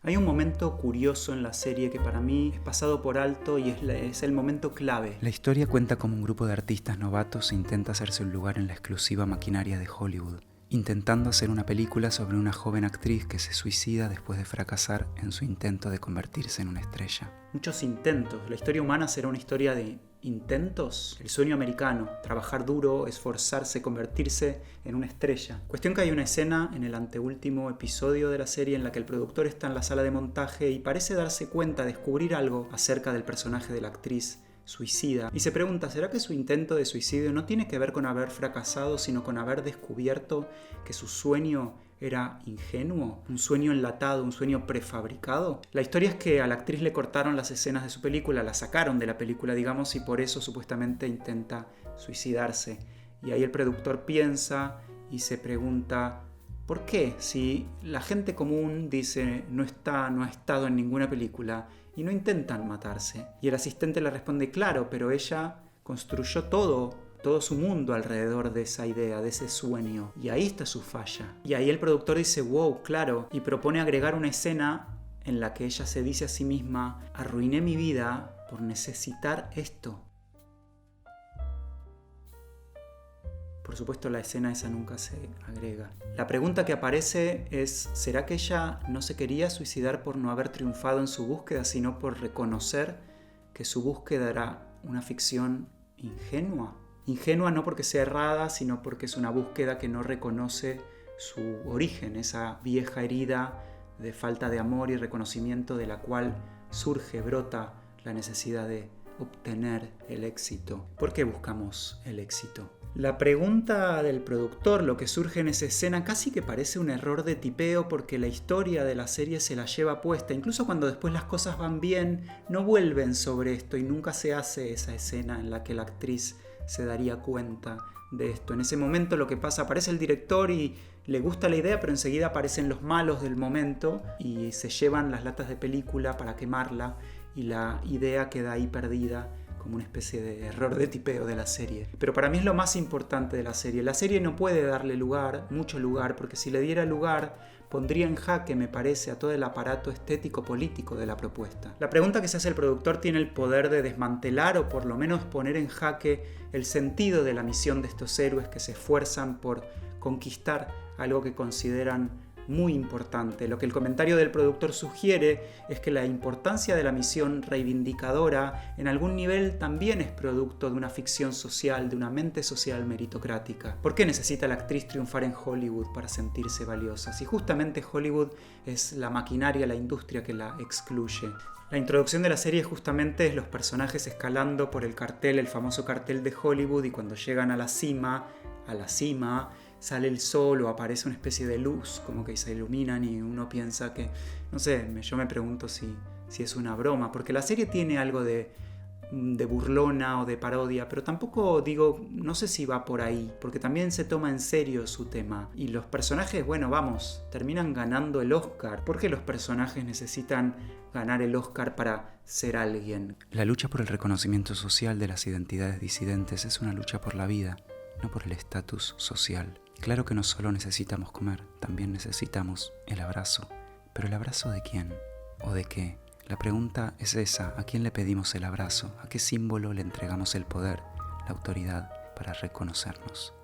Hay un momento curioso en la serie que para mí es pasado por alto y es el momento clave. La historia cuenta cómo un grupo de artistas novatos intenta hacerse un lugar en la exclusiva maquinaria de Hollywood, intentando hacer una película sobre una joven actriz que se suicida después de fracasar en su intento de convertirse en una estrella. Muchos intentos. La historia humana será una historia de intentos. El sueño americano, trabajar duro, esforzarse, convertirse en una estrella. Cuestión que hay una escena en el anteúltimo episodio de la serie en la que el productor está en la sala de montaje y parece darse cuenta, descubrir algo acerca del personaje de la actriz suicida, y se pregunta, ¿será que su intento de suicidio no tiene que ver con haber fracasado, sino con haber descubierto que su sueño era ingenuo, un sueño enlatado, un sueño prefabricado? La historia es que a la actriz le cortaron las escenas de su película, la sacaron de la película, digamos, y por eso supuestamente intenta suicidarse. Y ahí el productor piensa y se pregunta, ¿por qué? Si la gente común dice no ha estado en ninguna película y no intentan matarse. Y el asistente le responde, claro, pero ella construyó todo su mundo alrededor de esa idea, de ese sueño. Y ahí está su falla. Y ahí el productor dice, wow, claro, y propone agregar una escena en la que ella se dice a sí misma, arruiné mi vida por necesitar esto. Por supuesto, la escena esa nunca se agrega. La pregunta que aparece es, ¿será que ella no se quería suicidar por no haber triunfado en su búsqueda, sino por reconocer que su búsqueda era una ficción ingenua? Ingenua no porque sea errada, sino porque es una búsqueda que no reconoce su origen, esa vieja herida de falta de amor y reconocimiento de la cual surge, brota la necesidad de obtener el éxito. ¿Por qué buscamos el éxito? La pregunta del productor, lo que surge en esa escena, casi que parece un error de tipeo porque la historia de la serie se la lleva puesta. Incluso cuando después las cosas van bien, no vuelven sobre esto y nunca se hace esa escena en la que la actriz se daría cuenta de esto. En ese momento lo que pasa, aparece el director y le gusta la idea, pero enseguida aparecen los malos del momento y se llevan las latas de película para quemarla y la idea queda ahí perdida, como una especie de error de tipeo de la serie. Pero para mí es lo más importante de la serie. La serie no puede darle mucho lugar, porque si le diera lugar, pondría en jaque, me parece, a todo el aparato estético-político de la propuesta. La pregunta que se hace el productor tiene el poder de desmantelar o por lo menos poner en jaque el sentido de la misión de estos héroes que se esfuerzan por conquistar algo que consideran muy importante. Lo que el comentario del productor sugiere es que la importancia de la misión reivindicadora en algún nivel también es producto de una ficción social, de una mente social meritocrática. ¿Por qué necesita la actriz triunfar en Hollywood para sentirse valiosa? Si justamente Hollywood es la maquinaria, la industria que la excluye. La introducción de la serie justamente es los personajes escalando por el cartel, el famoso cartel de Hollywood, y cuando llegan a la cima, sale el sol o aparece una especie de luz, como que se iluminan y uno piensa que, no sé, yo me pregunto si es una broma, porque la serie tiene algo de burlona o de parodia, pero tampoco digo, no sé si va por ahí, porque también se toma en serio su tema. Y los personajes, bueno, terminan ganando el Oscar. ¿Por qué los personajes necesitan ganar el Oscar para ser alguien? La lucha por el reconocimiento social de las identidades disidentes es una lucha por la vida, no por el estatus social. Claro que no solo necesitamos comer, también necesitamos el abrazo. ¿Pero el abrazo de quién? ¿O de qué? La pregunta es esa, ¿a quién le pedimos el abrazo? ¿A qué símbolo le entregamos el poder, la autoridad para reconocernos?